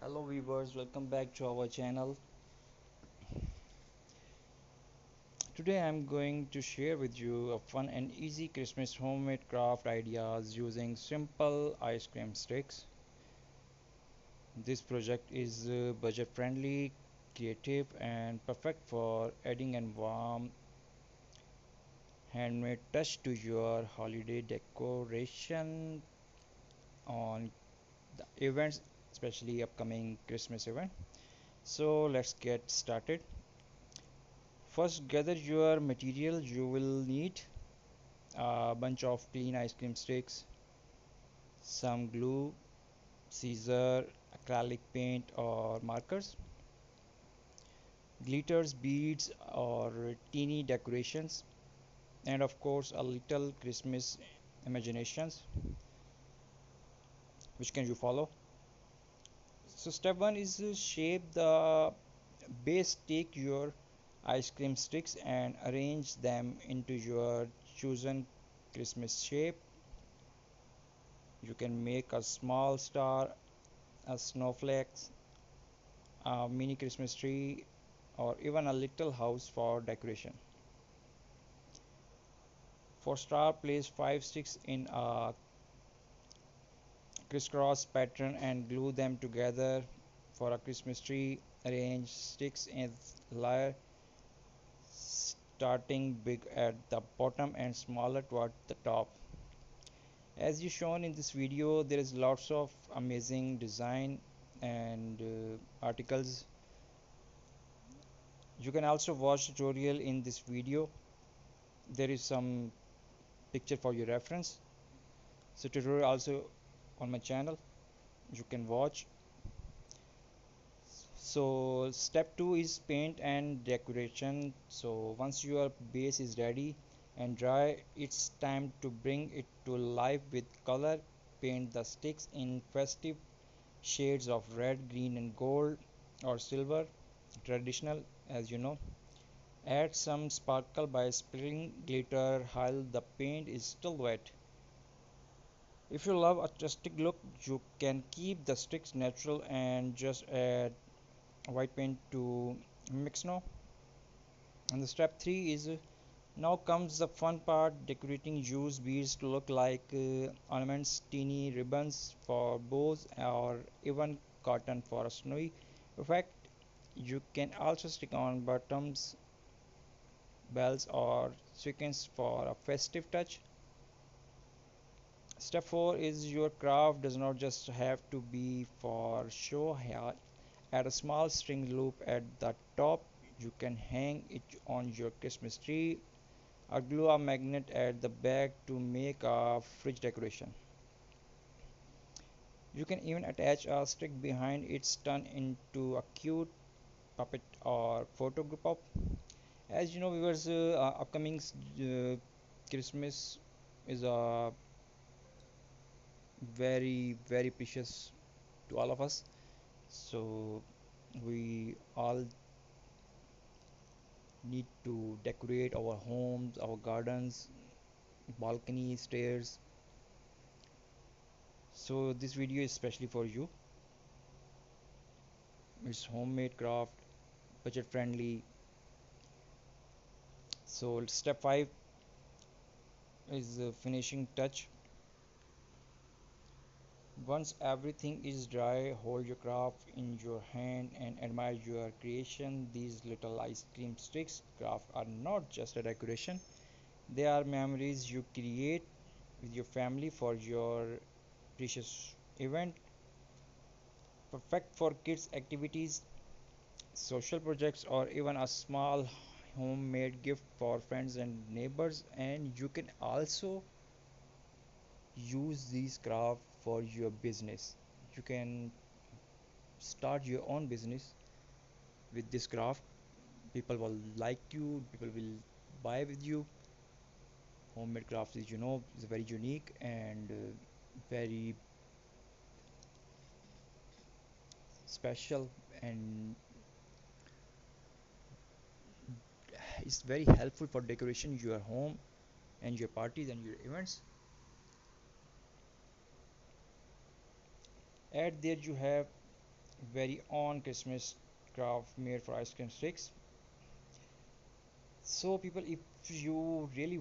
Hello viewers, welcome back to our channel. Today I'm going to share with you a fun and easy Christmas homemade craft ideas using simple ice cream sticks. This project is budget friendly, creative and perfect for adding a warm handmade touch to your holiday decoration on the events, especially upcoming Christmas event. So let's get started. First, gather your material. You will need a bunch of clean ice cream sticks, some glue, scissor, acrylic paint or markers, glitters, beads or teeny decorations, and of course a little Christmas imaginations which can you follow. So step 1 is shape the base. Take your ice cream sticks and arrange them into your chosen Christmas shape. You can make a small star, a snowflake, a mini Christmas tree, or even a little house for decoration. For star, place 5 sticks in a crisscross pattern and glue them together. For a Christmas tree, arrange sticks in layer, starting big at the bottom and smaller toward the top. As you shown in this video, there is lots of amazing design and articles. You can also watch tutorial in this video. There is some picture for your reference. So tutorial also on my channel, you can watch. So step 2 is paint and decoration. So once your base is ready and dry, it's time to bring it to life with color. Paint the sticks in festive shades of red, green and gold or silver, traditional as you know. Add some sparkle by sprinkling glitter while the paint is still wet. If you love a rustic look, you can keep the sticks natural and just add white paint to mix now. And the step 3 is now comes the fun part, decorating. Use beads to look like ornaments, teeny ribbons for bows or even cotton for a snowy effect. You can also stick on buttons, bells or sequins for a festive touch. Step 4 is your craft does not just have to be for show. Add a small string loop at the top. You can hang it on your Christmas tree or glue a magnet at the back to make a fridge decoration. You can even attach a stick behind it, turn into a cute puppet or photo group of. As you know, viewers, upcoming Christmas is a very precious to all of us. So we all need to decorate our homes, our gardens, balcony, stairs. So this video is especially for you. It's homemade craft, budget friendly. So step 5 is the finishing touch. Once everything is dry, hold your craft in your hand and admire your creation. These little ice cream sticks craft are not just a decoration, they are memories you create with your family for your precious event. Perfect for kids activities, social projects or even a small homemade gift for friends and neighbors. And you can also use these craft for your business. You can start your own business with this craft. People will like you, people will buy with you. Homemade crafts is is very unique and very special, and it's very helpful for decoration your home and your parties and your events. Add there you have very own Christmas craft made for ice cream sticks. So people, if you really